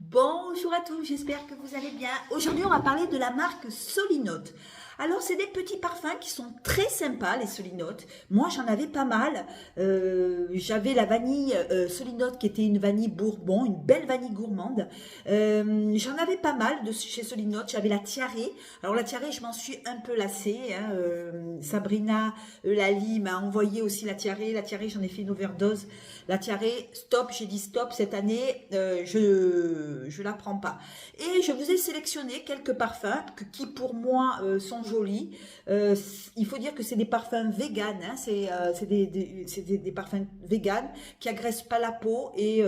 Bonjour à tous, j'espère que vous allez bien. Aujourd'hui, on va parler de la marque Solinote. Alors, c'est des petits parfums qui sont très sympas, les Solinote. Moi, j'en avais pas mal. J'avais la vanille Solinote qui était une vanille bourbon, une belle vanille gourmande. J'en avais pas mal de chez Solinote. J'avais la tiaré. Alors, la tiaré, je m'en suis un peu lassée, hein. Sabrina Lali m'a envoyé aussi la tiaré. La tiaré, j'en ai fait une overdose. La tiaré, stop, j'ai dit stop cette année, je la prends pas. Et je vous ai sélectionné quelques parfums qui pour moi sont jolis. Il faut dire que c'est des parfums vegan, hein, c'est des parfums vegan qui agressent pas la peau et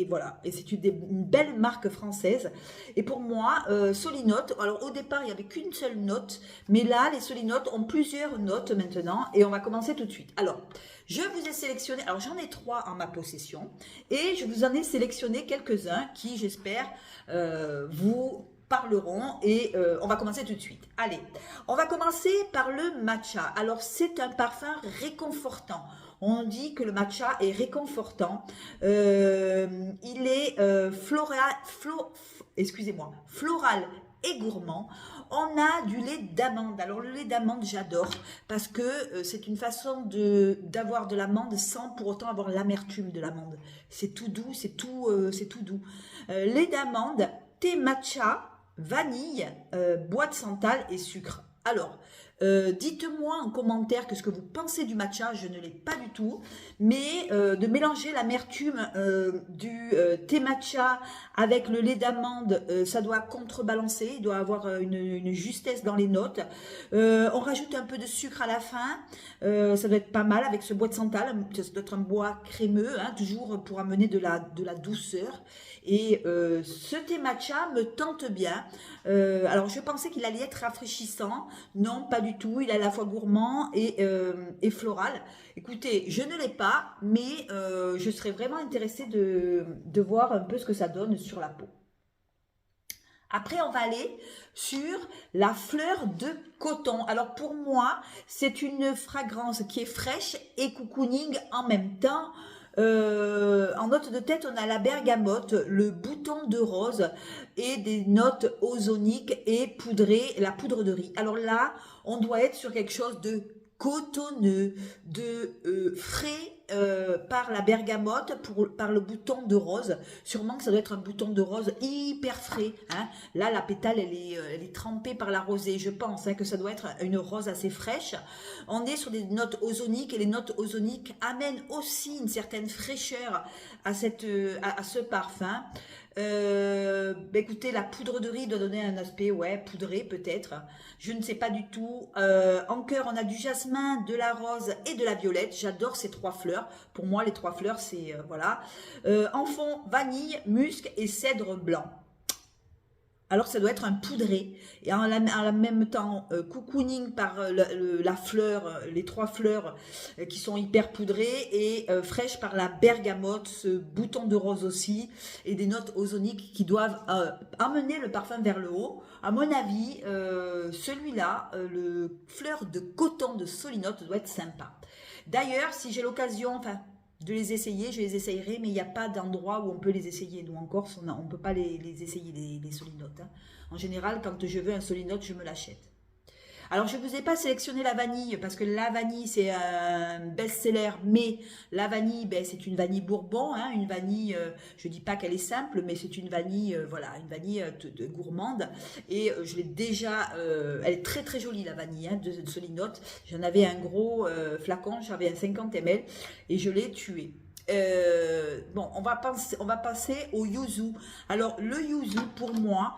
voilà. Et c'est une belle marque française. Et pour moi, Solinote, alors au départ il y avait qu'une seule note, mais là les Solinote ont plusieurs notes maintenant et on va commencer tout de suite. Alors, je vous ai sélectionné, alors j'en ai trois en ma possession et je vous en ai sélectionné quelques-uns qui, j'espère, vous parleront et on va commencer tout de suite. Allez, on va commencer par le matcha. Alors, c'est un parfum réconfortant. On dit que le matcha est réconfortant. Il est floral et gourmand. On a du lait d'amande. Alors le lait d'amande, j'adore parce que c'est une façon d'avoir de l'amande sans pour autant avoir l'amertume de l'amande. C'est tout doux, c'est tout doux. Lait d'amande, thé matcha, vanille, bois de santal et sucre. Alors, dites-moi en commentaire que ce que vous pensez du matcha, je ne l'ai pas du tout, mais de mélanger l'amertume du thé matcha avec le lait d'amande, ça doit contrebalancer, il doit avoir une justesse dans les notes. On rajoute un peu de sucre à la fin, ça doit être pas mal avec ce bois de santal, ça doit être un bois crémeux, hein, toujours pour amener de la douceur. Et ce thé matcha me tente bien. Alors je pensais qu'il allait être rafraîchissant, non pas du tout, il est à la fois gourmand et floral. Écoutez, je ne l'ai pas, mais je serais vraiment intéressée de voir un peu ce que ça donne sur la peau. Après, on va aller sur la fleur de coton. Alors pour moi, c'est une fragrance qui est fraîche et cocooning en même temps. En note de tête, on a la bergamote, le bouton de rose et des notes ozoniques et poudrées, la poudre de riz. Alors là, on doit être sur quelque chose de cotonneux, de frais par la bergamote, par le bouton de rose. Sûrement que ça doit être un bouton de rose hyper frais, hein. Là, la pétale, elle est trempée par la rosée. Je pense, hein, que ça doit être une rose assez fraîche. On est sur des notes ozoniques et les notes ozoniques amènent aussi une certaine fraîcheur à ce parfum. Écoutez, la poudre de riz doit donner un aspect, ouais, poudré peut-être. Je ne sais pas du tout. En cœur, on a du jasmin, de la rose et de la violette. J'adore ces trois fleurs. Pour moi, les trois fleurs, c'est voilà. En fond, vanille, musc et cèdre blanc. Alors ça doit être un poudré et en même temps cocooning par la fleur, les trois fleurs qui sont hyper poudrées et fraîches par la bergamote, ce bouton de rose aussi et des notes ozoniques qui doivent amener le parfum vers le haut. À mon avis, celui-là, le fleur de coton de Solinote doit être sympa. D'ailleurs, si j'ai l'occasion, enfin de les essayer, je les essayerai, mais il n'y a pas d'endroit où on peut les essayer. Nous, en Corse, on ne peut pas les essayer, les solinotes, hein. En général, quand je veux un solinote, je me l'achète. Alors, je ne vous ai pas sélectionné la vanille, parce que la vanille, c'est un best-seller, mais la vanille, ben, c'est une vanille bourbon, hein, une vanille, je ne dis pas qu'elle est simple, mais c'est une vanille, voilà, une vanille de gourmande, et je l'ai déjà, elle est très très jolie, la vanille, hein, de Solinote. J'en avais un gros flacon, j'avais un 50 ml, et je l'ai tué. Bon, on va passer au yuzu. Alors, le yuzu, pour moi,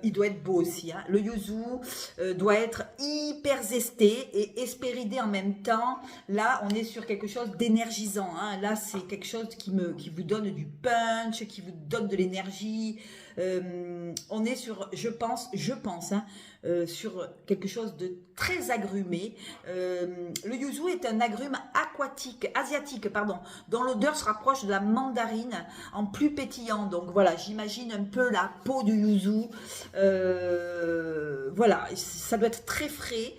il doit être beau aussi, hein. Le yuzu doit être hyper zesté et hespéridé en même temps. Là, on est sur quelque chose d'énergisant, hein. Là, c'est quelque chose qui vous donne du punch, qui vous donne de l'énergie. On est sur, je pense, hein, sur quelque chose de très agrumé. Le yuzu est un agrume asiatique, pardon, dont l'odeur se rapproche de la mandarine en plus pétillant. Donc voilà, j'imagine un peu la peau du yuzu. Voilà, ça doit être très frais,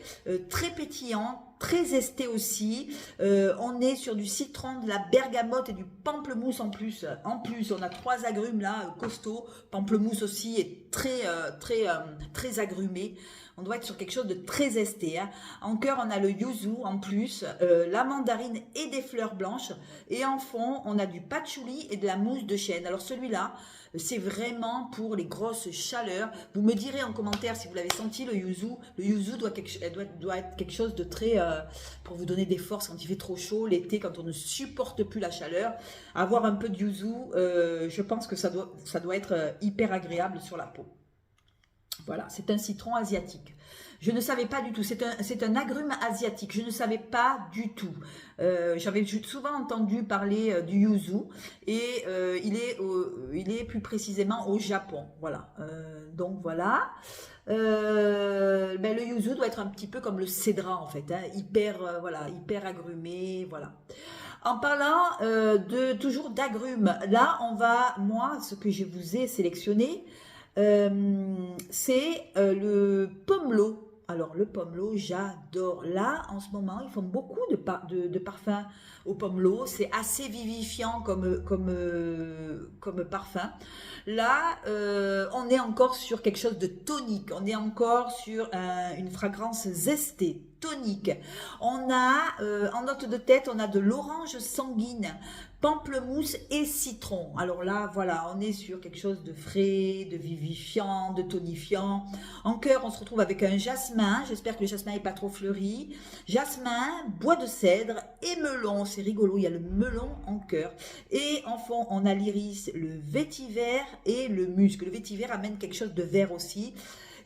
très pétillant, très esté aussi. On est sur du citron, de la bergamote et du pamplemousse en plus. En plus, on a 3 agrumes là, costauds. Pamplemousse aussi est très agrumé. On doit être sur quelque chose de très esté. Hein. En cœur, on a le yuzu en plus, la mandarine et des fleurs blanches. Et en fond, on a du patchouli et de la mousse de chêne. Alors celui-là, c'est vraiment pour les grosses chaleurs. Vous me direz en commentaire si vous l'avez senti, le yuzu. Le yuzu doit être quelque chose de très... pour vous donner des forces quand il fait trop chaud, l'été, quand on ne supporte plus la chaleur. Avoir un peu de yuzu, je pense que ça doit être hyper agréable sur la peau. Voilà, c'est un citron asiatique. Je ne savais pas du tout, c'est un agrume asiatique, je ne savais pas du tout. J'avais souvent entendu parler du yuzu et il est plus précisément au Japon. Voilà, donc voilà. Le yuzu doit être un petit peu comme le cédra en fait, hein, hyper agrumé, voilà. En parlant toujours d'agrumes, là moi ce que je vous ai sélectionné, c'est le pomelo. Alors le pomelo, j'adore. Là, en ce moment, ils font beaucoup de parfums au pomelo. C'est assez vivifiant comme parfum. Là, on est encore sur quelque chose de tonique. On est encore sur une fragrance zestée, tonique. On a, en note de tête, on a de l'orange sanguine, pamplemousse et citron. Alors là, voilà, on est sur quelque chose de frais, de vivifiant, de tonifiant. En cœur, on se retrouve avec un jasmin. J'espère que le jasmin n'est pas trop fleuri. Jasmin, bois de cèdre et melon. C'est rigolo, il y a le melon en cœur. Et en fond, on a l'iris, le vétiver et le musc. Le vétiver amène quelque chose de vert aussi.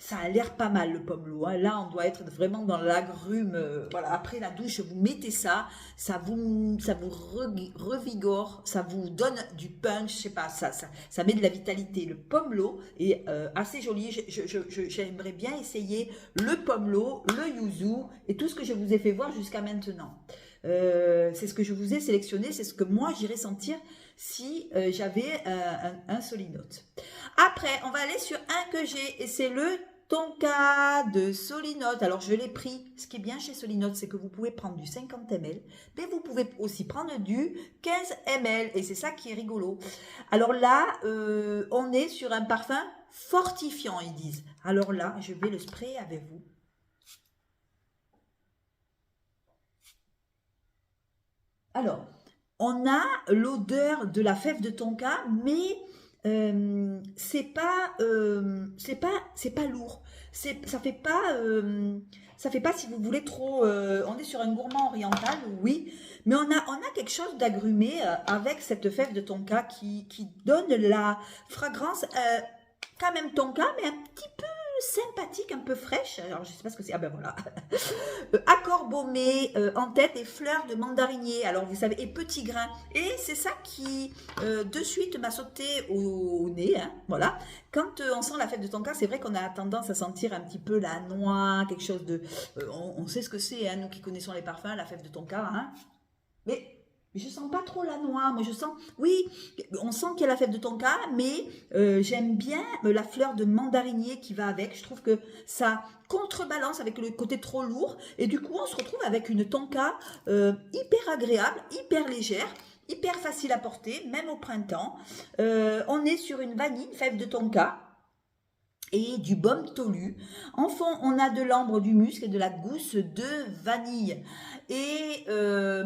Ça a l'air pas mal le pomelo. Hein. Là, on doit être vraiment dans l'agrume. Voilà. Après la douche, vous mettez ça vous revigore, ça vous donne du punch. Je sais pas, ça met de la vitalité. Le pomelo est assez joli. J'aimerais bien essayer le pomelo, le yuzu et tout ce que je vous ai fait voir jusqu'à maintenant. C'est ce que je vous ai sélectionné, c'est ce que moi j'irais sentir si j'avais un Solinote. Après, on va aller sur un que j'ai et c'est le Tonka de Solinote. Alors, je l'ai pris. Ce qui est bien chez Solinote, c'est que vous pouvez prendre du 50 ml, mais vous pouvez aussi prendre du 15 ml. Et c'est ça qui est rigolo. Alors là, on est sur un parfum fortifiant, ils disent. Alors là, je vais le sprayer avec vous. Alors, on a l'odeur de la fève de tonka, mais c'est pas lourd. Ça fait pas si vous voulez trop. On est sur un gourmand oriental, oui, mais on a quelque chose d'agrumé avec cette fève de tonka qui donne la fragrance quand même tonka, mais un petit peu sympathique, un peu fraîche. Alors je sais pas ce que c'est. Ah ben voilà. Accord baumé en tête et fleurs de mandarinier. Alors vous savez, et petits grains. Et c'est ça qui de suite m'a sauté au nez. Hein, voilà. Quand on sent la fève de tonka, c'est vrai qu'on a tendance à sentir un petit peu la noix, quelque chose de. On sait ce que c'est, hein, nous qui connaissons les parfums, la fève de tonka. Hein. Mais je sens pas trop la noix, moi je sens, oui, on sent qu'il y a la fève de tonka, mais j'aime bien la fleur de mandarinier qui va avec, je trouve que ça contrebalance avec le côté trop lourd, et du coup on se retrouve avec une tonka hyper agréable, hyper légère, hyper facile à porter, même au printemps. On est sur une vanille, fève de tonka, et du baume tolu. En fond, on a de l'ambre, du musc et de la gousse de vanille. Et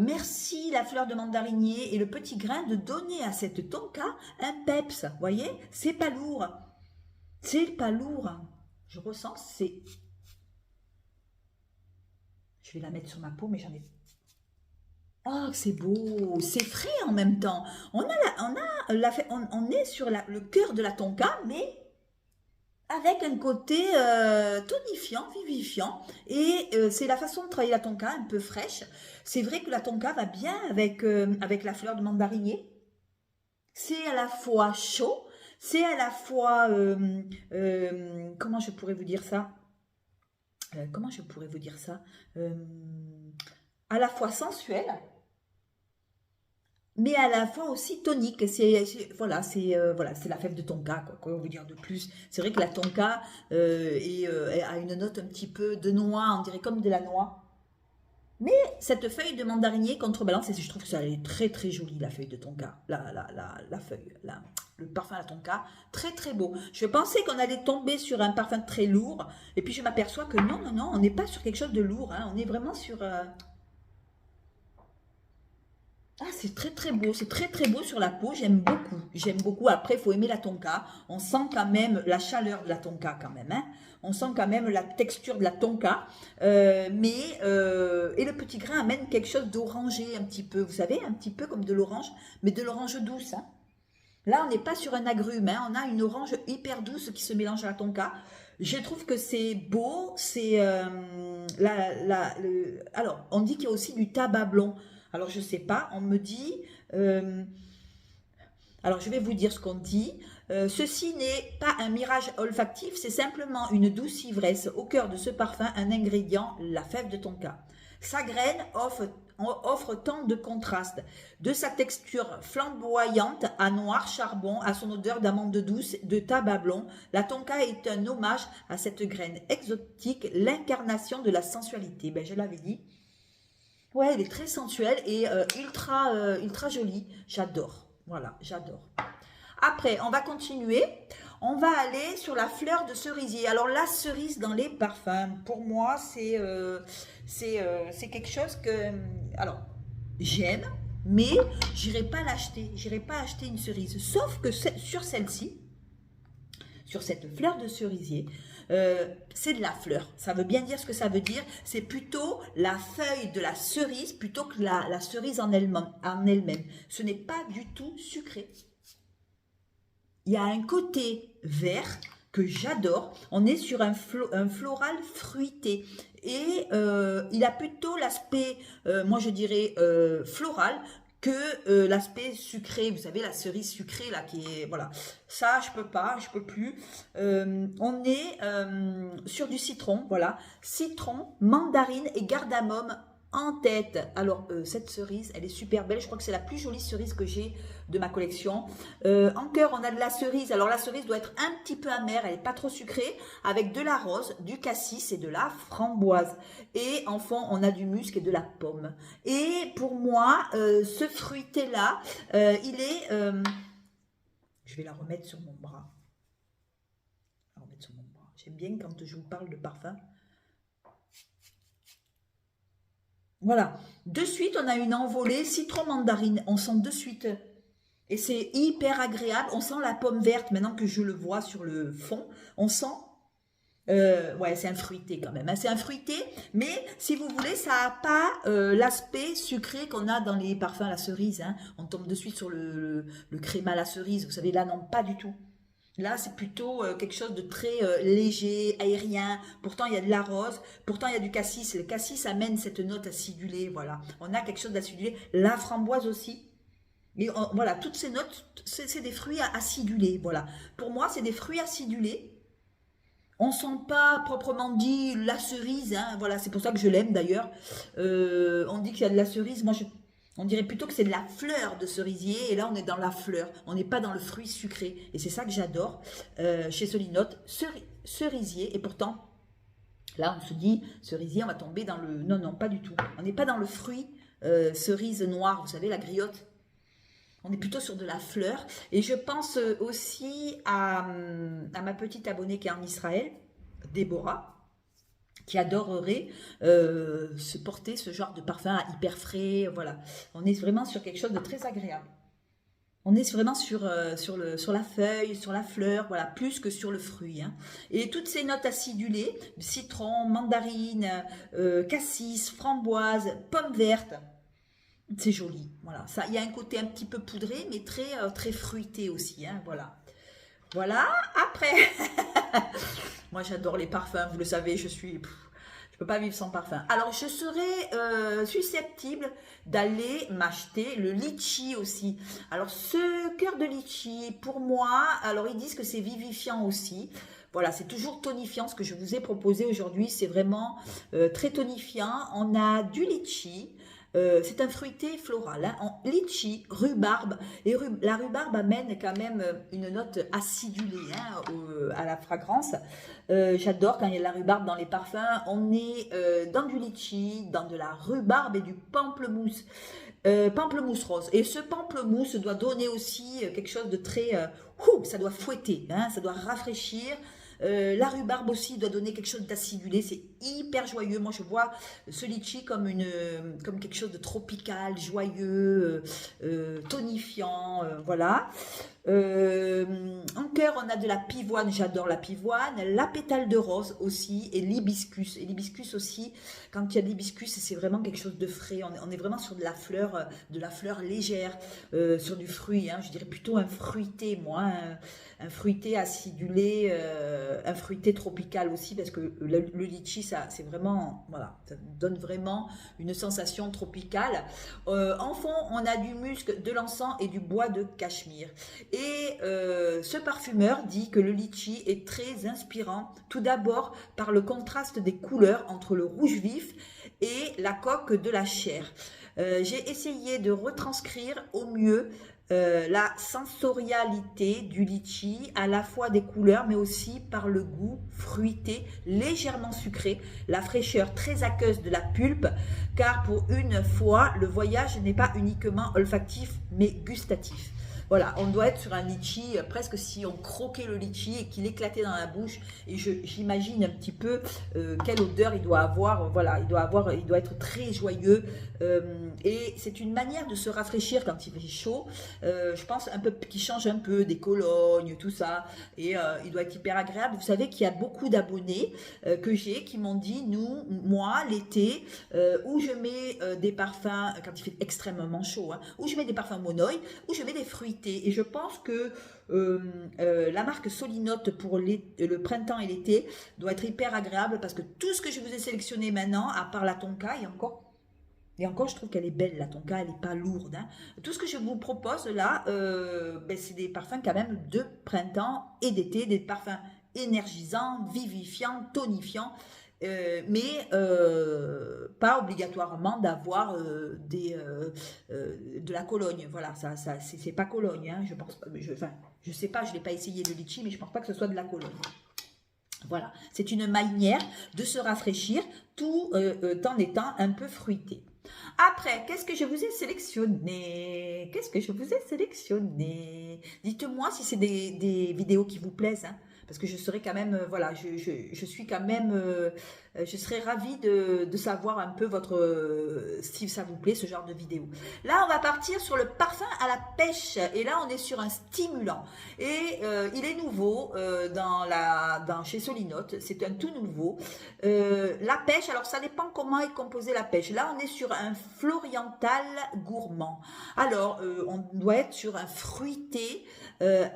merci la fleur de mandarinier et le petit grain de donner à cette tonka un peps. Vous voyez, c'est pas lourd. C'est pas lourd. Je ressens, c'est... Je vais la mettre sur ma peau, mais j'en ai... Oh, c'est beau, c'est frais en même temps. On est sur le cœur de la tonka, mais avec un côté tonifiant, vivifiant. Et c'est la façon de travailler la tonka, un peu fraîche. C'est vrai que la tonka va bien avec la fleur de mandarinier. C'est à la fois chaud, c'est à la fois... comment je pourrais vous dire ça à la fois sensuel, mais à la fois aussi tonique. Voilà, c'est la fève de tonka, quoi on veut dire de plus. C'est vrai que la tonka a une note un petit peu de noix, on dirait comme de la noix. Mais cette feuille de mandarinier contrebalance, et je trouve que ça est très très jolie, la feuille de tonka, la feuille, le parfum à la tonka, très très beau. Je pensais qu'on allait tomber sur un parfum très lourd, et puis je m'aperçois que non, non, non, on n'est pas sur quelque chose de lourd, hein, on est vraiment sur... Ah, c'est très très beau, c'est très très beau sur la peau, j'aime beaucoup, j'aime beaucoup. Après, il faut aimer la tonka, on sent quand même la chaleur de la tonka quand même, hein. On sent quand même la texture de la tonka, et le petit grain amène quelque chose d'orangé un petit peu, vous savez, un petit peu comme de l'orange, mais de l'orange douce, hein. Là, on n'est pas sur un agrume, hein, on a une orange hyper douce qui se mélange à la tonka. Je trouve que c'est beau, c'est... alors, on dit qu'il y a aussi du tabac blond. Alors, je ne sais pas, on me dit... alors, je vais vous dire ce qu'on dit. Ceci n'est pas un mirage olfactif, c'est simplement une douce ivresse. Au cœur de ce parfum, un ingrédient, la fève de tonka. Sa graine offre tant de contrastes. De sa texture flamboyante à noir charbon, à son odeur d'amande douce, de tabac blond, la tonka est un hommage à cette graine exotique, l'incarnation de la sensualité. Ben, je l'avais dit. Ouais, elle est très sensuelle et ultra jolie. J'adore. Voilà, j'adore. Après, on va continuer. On va aller sur la fleur de cerisier. Alors, la cerise dans les parfums, pour moi, c'est quelque chose que... Alors, j'aime, mais j'irai pas l'acheter. J'irai pas acheter une cerise. Sauf que sur celle-ci, sur cette fleur de cerisier, c'est de la fleur. Ça veut bien dire ce que ça veut dire. C'est plutôt la feuille de la cerise plutôt que la cerise en elle-même. Ce n'est pas du tout sucré. Il y a un côté vert que j'adore. On est sur un floral fruité. Et il a plutôt l'aspect, moi je dirais, floral que l'aspect sucré. Vous savez, la cerise sucrée, là, qui est... Voilà. Ça, je peux pas, je peux plus. On est sur du citron, voilà. Citron, mandarine et cardamome en tête. Alors, cette cerise, elle est super belle. Je crois que c'est la plus jolie cerise que j'ai de ma collection. En cœur, on a de la cerise. Alors, la cerise doit être un petit peu amère. Elle n'est pas trop sucrée. Avec de la rose, du cassis et de la framboise. Et en fond, on a du musc et de la pomme. Et pour moi, ce fruité-là, il est... je vais la remettre sur mon bras. La remettre sur mon bras. J'aime bien quand je vous parle de parfum. Voilà, de suite on a une envolée citron mandarine, on sent de suite, et c'est hyper agréable, on sent la pomme verte, maintenant que je le vois sur le fond, on sent, ouais c'est un fruité quand même, hein, c'est un fruité, mais si vous voulez ça n'a pas l'aspect sucré qu'on a dans les parfums à la cerise, hein. On tombe de suite sur le créma à la cerise, vous savez là non pas du tout. Là, c'est plutôt quelque chose de très léger, aérien. Pourtant, il y a de la rose. Pourtant, il y a du cassis. Le cassis amène cette note acidulée. Voilà. On a quelque chose d'acidulé. La framboise aussi. Et voilà, toutes ces notes, c'est des fruits acidulés. Voilà. Pour moi, c'est des fruits acidulés. On ne sent pas proprement dit la cerise. Hein. Voilà, c'est pour ça que je l'aime d'ailleurs. On dit qu'il y a de la cerise. Moi, on dirait plutôt que c'est de la fleur de cerisier, et là on est dans la fleur, on n'est pas dans le fruit sucré, et c'est ça que j'adore chez Solinote, cerisier, et pourtant, là on se dit, cerisier, on va tomber dans le... Non, non, pas du tout, on n'est pas dans le fruit cerise noire, vous savez, la griotte, on est plutôt sur de la fleur, et je pense aussi à ma petite abonnée qui est en Israël, Déborah, qui adorerait se porter ce genre de parfum hyper frais, voilà. On est vraiment sur quelque chose de très agréable. On est vraiment sur la feuille, sur la fleur, voilà, plus que sur le fruit. Hein. Et toutes ces notes acidulées, citron, mandarine, cassis, framboise, pomme verte, c'est joli. Voilà, ça, il y a un côté un petit peu poudré, mais très fruité aussi. Hein, voilà. Voilà, après, moi j'adore les parfums, vous le savez, je peux pas vivre sans parfum. Alors je serais susceptible d'aller m'acheter le litchi aussi. Alors ce cœur de litchi, pour moi, alors ils disent que c'est vivifiant aussi. Voilà, c'est toujours tonifiant, ce que je vous ai proposé aujourd'hui, c'est vraiment très tonifiant. On a du litchi, C'est un fruité floral, hein, en litchi, rhubarbe. Et la rhubarbe amène quand même une note acidulée, hein, à la fragrance. J'adore quand il y a de la rhubarbe dans les parfums. On est dans du litchi, dans de la rhubarbe et du pamplemousse. Pamplemousse rose. Et ce pamplemousse doit donner aussi quelque chose de très... ça doit fouetter, hein, ça doit rafraîchir. La rhubarbe aussi doit donner quelque chose d'acidulé, c'est hyper joyeux. Moi je vois ce litchi comme, comme quelque chose de tropical, joyeux, tonifiant, voilà. En cœur, on a de la pivoine, j'adore la pivoine, la pétale de rose aussi, et l'hibiscus. Et l'hibiscus aussi, quand il y a de l'hibiscus, c'est vraiment quelque chose de frais. On est vraiment sur de la fleur légère, sur du fruit. Hein, je dirais plutôt un fruité, moi, un fruité acidulé, un fruité tropical aussi, parce que le litchi, ça, c'est vraiment, voilà, ça donne vraiment une sensation tropicale. En fond, on a du musc, de l'encens et du bois de cachemire. Et ce parfumeur dit que le litchi est très inspirant, tout d'abord par le contraste des couleurs entre le rouge vif et la coque de la chair. J'ai essayé de retranscrire au mieux la sensorialité du litchi, à la fois des couleurs, mais aussi par le goût fruité, légèrement sucré, la fraîcheur très aqueuse de la pulpe, car pour une fois, le voyage n'est pas uniquement olfactif, mais gustatif. Voilà, on doit être sur un litchi, presque si on croquait le litchi et qu'il éclatait dans la bouche. Et j'imagine un petit peu quelle odeur il doit avoir. Voilà, il doit être très joyeux. Et c'est une manière de se rafraîchir quand il fait chaud. Je pense un peu qui change un peu des colognes, tout ça. Et il doit être hyper agréable. Vous savez qu'il y a beaucoup d'abonnés que j'ai qui m'ont dit, moi, l'été, où je mets des parfums, quand il fait extrêmement chaud, hein, où je mets des parfums monoï, où je mets des fruits. Et je pense que la marque Solinote pour le printemps et l'été doit être hyper agréable, parce que tout ce que je vous ai sélectionné maintenant, à part la tonka, et encore je trouve qu'elle est belle, la tonka, elle n'est pas lourde, hein. Tout ce que je vous propose là, c'est des parfums quand même de printemps et d'été, des parfums énergisants, vivifiants, tonifiants. Mais pas obligatoirement d'avoir de la Cologne. Voilà, ça c'est pas Cologne, hein, je pense pas. Je sais pas, je l'ai pas essayé le litchi, mais je pense pas que ce soit de la Cologne. Voilà, c'est une manière de se rafraîchir tout en étant un peu fruité. Après, qu'est-ce que je vous ai sélectionné? Dites-moi si c'est des vidéos qui vous plaisent, hein, parce que je serais quand même, voilà, je suis quand même, je serais ravie de savoir un peu si ça vous plaît, ce genre de vidéo. Là, on va partir sur le parfum à la pêche, et là, on est sur un stimulant, et il est nouveau chez Solinote, c'est un tout nouveau. La pêche, alors ça dépend comment est composée la pêche. Là, on est sur un floriental gourmand. Alors, on doit être sur un fruité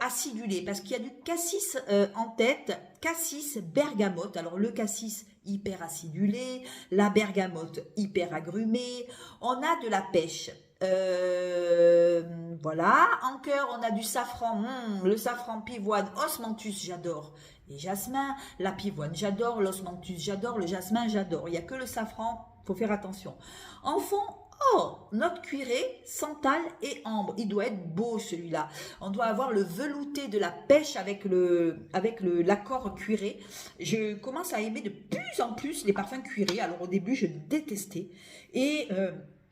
acidulé, parce qu'il y a du cassis en tête, cassis bergamote. Alors, le cassis hyper acidulé, la bergamote hyper agrumée. On a de la pêche. Voilà, en cœur on a du safran, le safran pivoine, osmanthus, j'adore, et jasmin, la pivoine, j'adore, l'osmanthus, j'adore, le jasmin, j'adore, il n'y a que le safran, faut faire attention. En fond, note cuirée, santal et ambre, il doit être beau celui-là, on doit avoir le velouté de la pêche avec l'accord cuiré. Je commence à aimer de plus en plus les parfums cuirés. Alors au début je détestais, et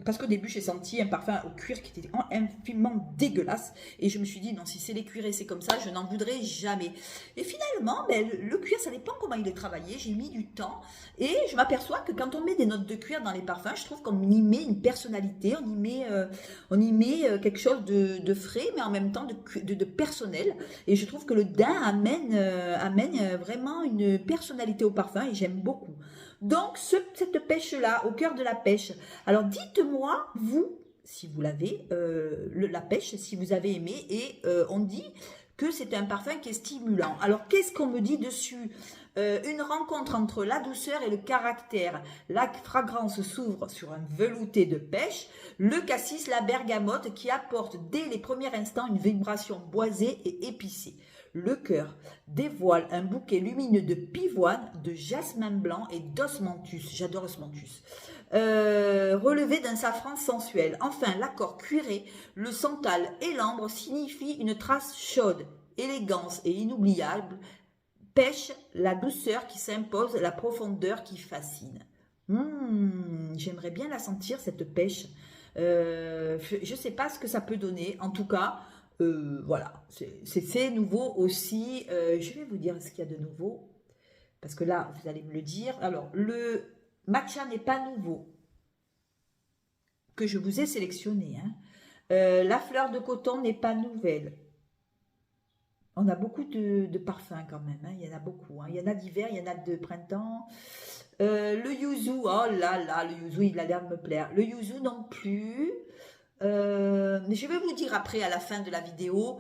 parce qu'au début, j'ai senti un parfum au cuir qui était infiniment dégueulasse. Et je me suis dit, non, si c'est les cuirés, c'est comme ça, je n'en voudrais jamais. Et finalement, le cuir, ça dépend comment il est travaillé. J'ai mis du temps. Et je m'aperçois que quand on met des notes de cuir dans les parfums, je trouve qu'on y met une personnalité, on y met quelque chose de frais, mais en même temps de personnel. Et je trouve que le daim amène vraiment une personnalité au parfum, et j'aime beaucoup. Donc, cette pêche-là, au cœur de la pêche. Alors, dites-moi, vous, si vous l'avez, la pêche, si vous avez aimé. Et on dit que c'est un parfum qui est stimulant. Alors, qu'est-ce qu'on me dit dessus? Une rencontre entre la douceur et le caractère. La fragrance s'ouvre sur un velouté de pêche. Le cassis, la bergamote, qui apporte dès les premiers instants une vibration boisée et épicée. Le cœur dévoile un bouquet lumineux de pivoine, de jasmin blanc et d'osmanthus. J'adore osmanthus. relevé d'un safran sensuel. Enfin, l'accord cuiré, le santal et l'ambre signifient une trace chaude, élégance et inoubliable, pêche, la douceur qui s'impose, la profondeur qui fascine. J'aimerais bien la sentir, cette pêche. Je ne sais pas ce que ça peut donner. En tout cas, voilà, c'est nouveau aussi. Je vais vous dire ce qu'il y a de nouveau. Parce que là, vous allez me le dire. Alors, le matcha n'est pas nouveau. Que je vous ai sélectionné. Hein. La fleur de coton n'est pas nouvelle. On a beaucoup de parfums quand même. Hein. Il y en a beaucoup. Hein. Il y en a d'hiver, il y en a de printemps. Le yuzu, oh là là, le yuzu, il a l'air de me plaire. Le yuzu non plus. Mais je vais vous dire après, à la fin de la vidéo,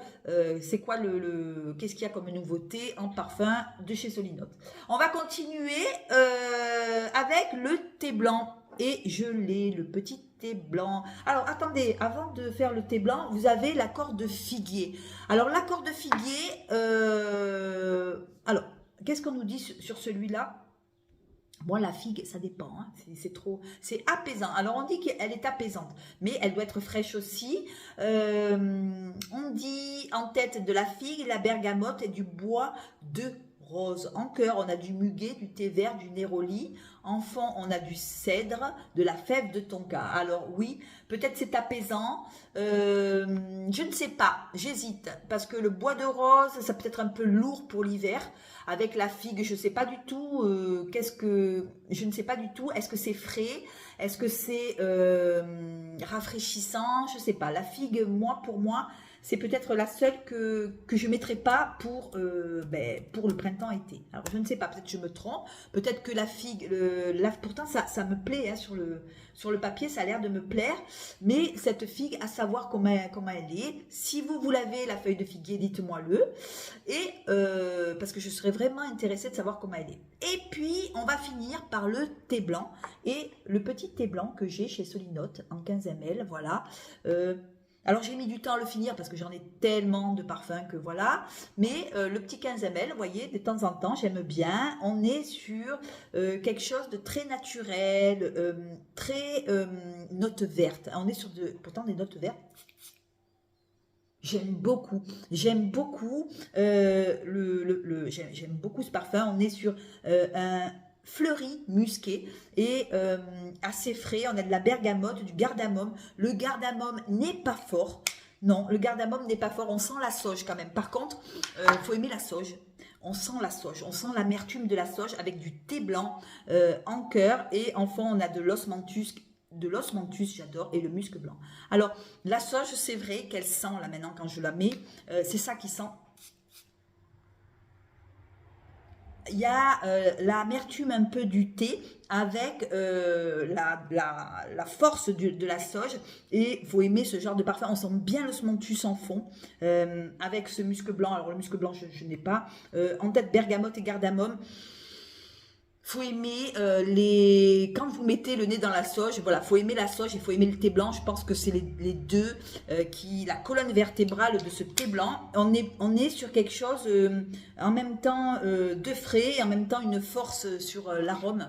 c'est quoi qu'est-ce qu'il y a comme nouveauté en parfum de chez Solinote. On va continuer avec le thé blanc. Et je l'ai, le petit thé blanc. Alors, attendez, avant de faire le thé blanc, vous avez l'accord de figuier. Alors, l'accord de figuier, alors, qu'est-ce qu'on nous dit sur celui-là? Moi, la figue, ça dépend, hein. C'est apaisant. Alors, on dit qu'elle est apaisante, mais elle doit être fraîche aussi. On dit en tête de la figue, la bergamote et du bois de rose. En cœur, on a du muguet, du thé vert, du néroli. En fond, on a du cèdre, de la fève de tonka. Alors oui, peut-être c'est apaisant. Je ne sais pas, j'hésite. Parce que le bois de rose, ça peut être un peu lourd pour l'hiver. Avec la figue, je ne sais pas du tout. Je ne sais pas du tout. Est-ce que c'est frais? Est-ce que c'est rafraîchissant? Je ne sais pas. La figue, pour moi, c'est peut-être la seule que je ne mettrai pas pour le printemps-été. Alors, je ne sais pas, peut-être que je me trompe. Peut-être que la figue, pourtant, ça me plaît. Hein, sur le papier, ça a l'air de me plaire. Mais cette figue, à savoir comment elle est. Si vous l'avez, la feuille de figuier, dites-moi-le. Et parce que je serais vraiment intéressée de savoir comment elle est. Et puis, on va finir par le thé blanc. Et le petit thé blanc que j'ai chez Solinote en 15 ml. Voilà. Alors, j'ai mis du temps à le finir parce que j'en ai tellement de parfums que voilà. Mais le petit 15 ml, vous voyez, de temps en temps, j'aime bien. On est sur quelque chose de très naturel, très notes vertes. On est sur pourtant des notes vertes. J'aime beaucoup j'aime beaucoup ce parfum. On est sur un fleuri musqué et assez frais. On a de la bergamote, du cardamome. Le cardamome n'est pas fort. Non, le cardamome n'est pas fort. On sent la sauge quand même. Par contre, il faut aimer la sauge. On sent la sauge, on sent l'amertume de la sauge avec du thé blanc en cœur. Et en fond, on a de l'osmanthus, j'adore, et le musc blanc. Alors, la sauge, c'est vrai qu'elle sent, là maintenant, quand je la mets, c'est ça qui sent. Il y a l'amertume un peu du thé avec la force de la sauge. Et il faut aimer ce genre de parfum. On sent bien l'osmanthus en fond avec ce musc blanc. Alors, le musc blanc, je n'ai pas. En tête, bergamote et cardamome. Faut aimer quand vous mettez le nez dans la sauge, voilà, faut aimer la sauge et faut aimer le thé blanc. Je pense que c'est les deux la colonne vertébrale de ce thé blanc. On est sur quelque chose en même temps de frais et en même temps une force sur l'arôme.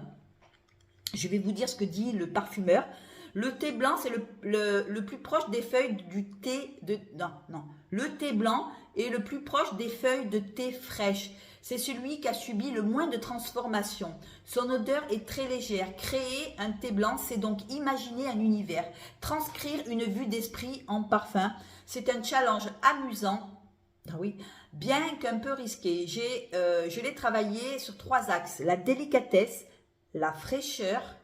Je vais vous dire ce que dit le parfumeur. Le thé blanc, c'est le plus proche des feuilles du thé de... Non. Le thé blanc est le plus proche des feuilles de thé fraîches. C'est celui qui a subi le moins de transformation. Son odeur est très légère. Créer un thé blanc, c'est donc imaginer un univers. Transcrire une vue d'esprit en parfum. C'est un challenge amusant. Ah oui, bien qu'un peu risqué. Je l'ai travaillé sur 3 axes. La délicatesse, la fraîcheur.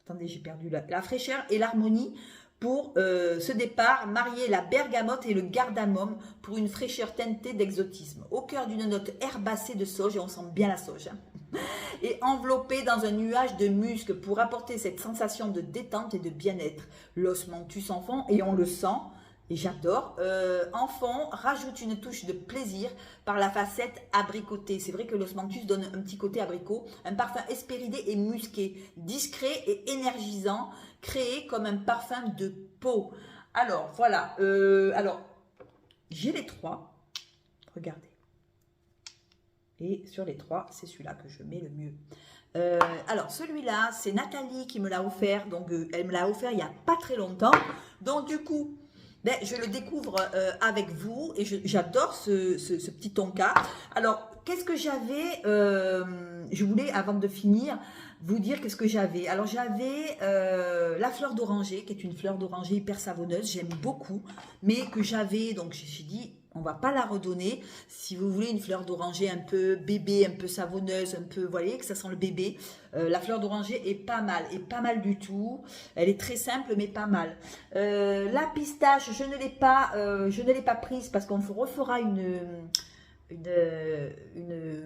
Attendez, j'ai perdu la fraîcheur et l'harmonie. Pour ce départ, marier la bergamote et le cardamome pour une fraîcheur teintée d'exotisme. Au cœur d'une note herbacée de sauge, et on sent bien la sauge, hein, et enveloppé dans un nuage de musc pour apporter cette sensation de détente et de bien-être. L'osmanthus en fond, et on le sent, et j'adore. En fond, rajoute une touche de plaisir par la facette abricotée. C'est vrai que l'osmanthus donne un petit côté abricot. Un parfum hespéridé et musqué, discret et énergisant, créé comme un parfum de peau. Alors, voilà. Alors, j'ai les 3. Regardez. Et sur les 3, c'est celui-là que je mets le mieux. Alors celui-là, c'est Nathalie qui me l'a offert, donc elle me l'a offert il n'y a pas très longtemps. Donc du coup, ben, je le découvre avec vous et j'adore ce petit tonka. Alors, qu'est-ce que j'avais je voulais, avant de finir, vous dire qu'est-ce que j'avais. Alors, j'avais la fleur d'oranger, qui est une fleur d'oranger hyper savonneuse, j'aime beaucoup, mais que j'avais, donc je me suis dit, on va pas la redonner. Si vous voulez une fleur d'oranger un peu bébé, un peu savonneuse, un peu, vous voyez, que ça sent le bébé, la fleur d'oranger est pas mal, du tout. Elle est très simple, mais pas mal. La pistache, je ne l'ai pas prise parce qu'on refera une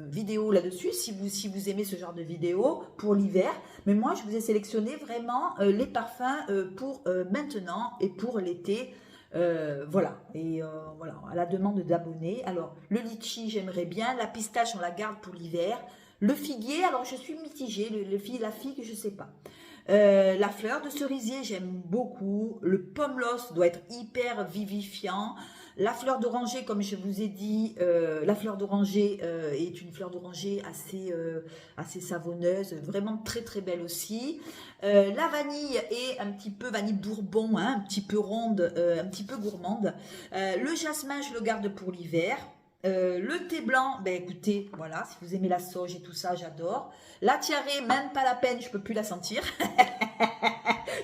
vidéo là-dessus, si vous aimez ce genre de vidéo pour l'hiver. Mais moi, je vous ai sélectionné vraiment les parfums pour maintenant et pour l'été. Voilà, et voilà, à la demande d'abonnés. Alors, le litchi, j'aimerais bien. La pistache, on la garde pour l'hiver. Le figuier, alors je suis mitigée. La figue, je sais pas. La fleur de cerisier, j'aime beaucoup. Le pomelos doit être hyper vivifiant. La fleur d'oranger, comme je vous ai dit, la fleur d'oranger est une fleur d'oranger assez savonneuse, vraiment très très belle aussi. La vanille est un petit peu vanille bourbon, hein, un petit peu ronde, un petit peu gourmande. Le jasmin, je le garde pour l'hiver. Le thé blanc, ben écoutez, voilà, si vous aimez la sauge et tout ça, j'adore. La tiarée, même pas la peine, je peux plus la sentir.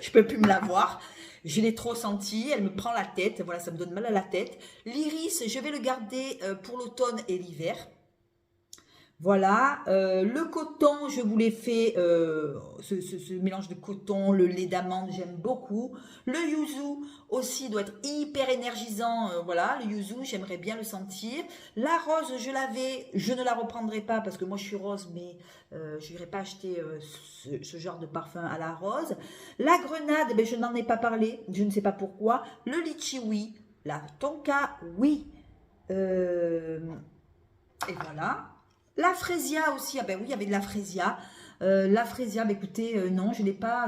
Je peux plus me la voir. Je l'ai trop sentie, elle me prend la tête, voilà, ça me donne mal à la tête. L'iris, je vais le garder pour l'automne et l'hiver. Voilà, le coton, je vous l'ai fait, ce mélange de coton, le lait d'amande, j'aime beaucoup. Le yuzu aussi doit être hyper énergisant, voilà, le yuzu, j'aimerais bien le sentir. La rose, je ne la reprendrai pas parce que moi je suis rose, mais je n'irai pas acheter ce genre de parfum à la rose. La grenade, ben, je n'en ai pas parlé, je ne sais pas pourquoi. Le litchi, oui. La tonka, oui. Et voilà. La frésia aussi, ah ben oui, il y avait de la frésia. La frésia, ben écoutez, non, je l'ai pas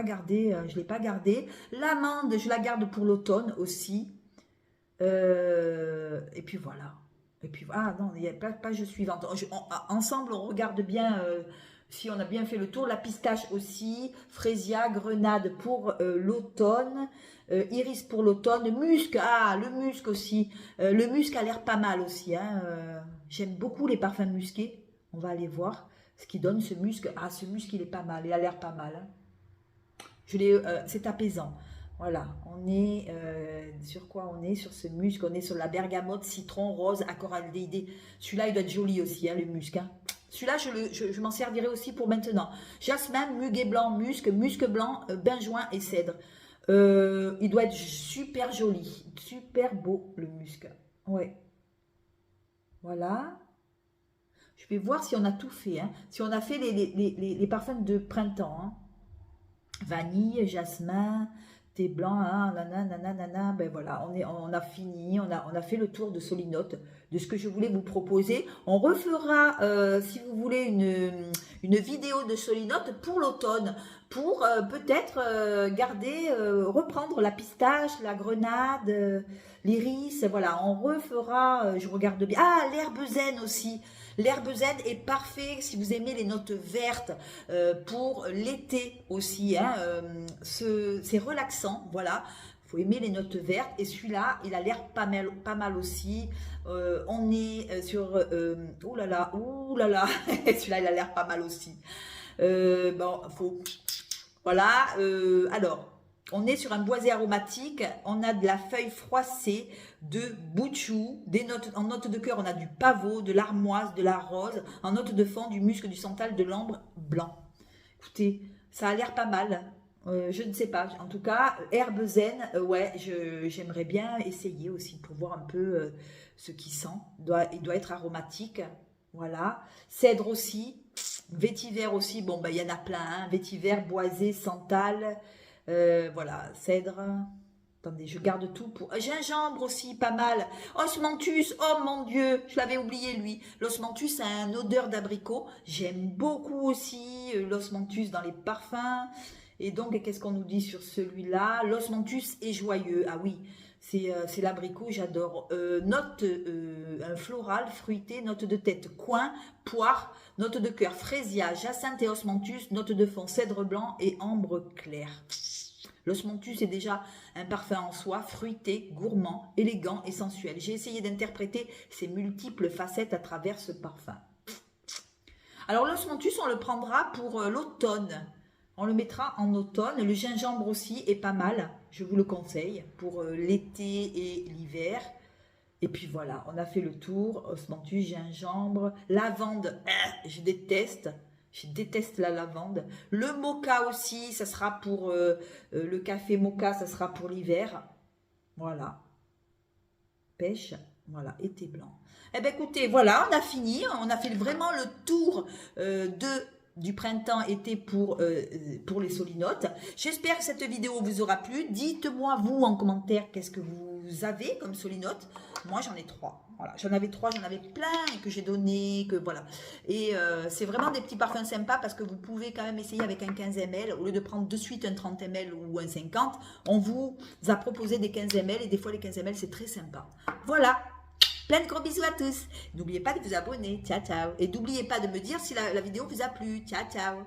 gardé, je l'ai pas gardé. L'amande, je la garde pour l'automne aussi. Et puis voilà. Et puis ah non, il y a page suivante. Ensemble, on regarde bien si on a bien fait le tour. La pistache aussi, frésia, grenade pour l'automne. Iris pour l'automne, musc, ah le musc aussi, le musc a l'air pas mal aussi, hein, j'aime beaucoup les parfums musqués, on va aller voir ce qui donne ce musc, ah ce musc il est pas mal, il a l'air pas mal, hein. C'est apaisant, voilà, on est sur quoi on est, sur ce musc, on est sur la bergamote, citron, rose, accoraldéidé, celui-là il doit être joli aussi, hein, le musc, hein. Celui-là, je m'en servirai aussi pour maintenant. Jasmin, muguet blanc, musc blanc, benjoin et cèdre. Il doit être super joli, super beau le musc. Ouais. Voilà. Je vais voir si on a tout fait. Hein. Si on a fait les parfums de printemps. Hein. Vanille, jasmin, thé blanc, hein, nanana, ben voilà, on a fini, on a fait le tour de Solinote, de ce que je voulais vous proposer. On refera, si vous voulez, une vidéo de Solinote pour l'automne, pour peut-être garder, reprendre la pistache, la grenade, l'iris, voilà, on refera, je regarde bien, ah, l'herbe zen aussi. L'herbe zen est parfait si vous aimez les notes vertes pour l'été aussi. Hein, c'est relaxant, voilà. Il faut aimer les notes vertes. Et celui-là, il a l'air pas mal aussi. On est sur... ouh là là. Celui-là, il a l'air pas mal aussi. Bon, faut... Voilà. Alors... On est sur un boisé aromatique, on a de la feuille froissée, de bouchou, en note de cœur on a du pavot, de l'armoise, de la rose, en note de fond du musc, du santal, de l'ambre blanc. Écoutez, ça a l'air pas mal, je ne sais pas, en tout cas, herbe zen, ouais, j'aimerais bien essayer aussi pour voir un peu ce qui sent, il doit être aromatique, voilà, cèdre aussi, vétiver aussi, bon ben il y en a plein, hein. Vétiver, boisé, santal... voilà, cèdre. Attendez, je garde tout pour... Gingembre aussi, pas mal. Osmanthus, oh mon Dieu, je l'avais oublié lui. L'osmanthus a une odeur d'abricot. J'aime beaucoup aussi l'osmanthus dans les parfums. Et donc, qu'est-ce qu'on nous dit sur celui-là? L'osmanthus est joyeux. Ah oui, C'est l'abricot, j'adore. Note un floral, fruité, note de tête, coin, poire, note de cœur, fraisia, jacinthe et osmanthus, note de fond, cèdre blanc et ambre clair. L'osmanthus est déjà un parfum en soi, fruité, gourmand, élégant et sensuel. J'ai essayé d'interpréter ses multiples facettes à travers ce parfum. Alors l'osmanthus, on le prendra pour l'automne. On le mettra en automne. Le gingembre aussi est pas mal. Je vous le conseille pour l'été et l'hiver. Et puis voilà, on a fait le tour. Osmanthus, gingembre, lavande, je déteste. Je déteste la lavande. Le mocha aussi, ça sera pour le café mocha, ça sera pour l'hiver. Voilà. Pêche, voilà, été blanc. Eh bien écoutez, voilà, on a fini. On a fait vraiment le tour du printemps-été pour les solinotes. J'espère que cette vidéo vous aura plu. Dites-moi, vous, en commentaire, qu'est-ce que vous avez comme solinote. Moi, j'en ai 3. Voilà, j'en avais 3, j'en avais plein que j'ai donné, que voilà. Et c'est vraiment des petits parfums sympas parce que vous pouvez quand même essayer avec un 15 ml. Au lieu de prendre de suite un 30 ml ou un 50, on vous a proposé des 15 ml et des fois les 15 ml, c'est très sympa. Voilà. Plein de gros bisous à tous. N'oubliez pas de vous abonner. Ciao, ciao. Et n'oubliez pas de me dire si la vidéo vous a plu. Ciao, ciao.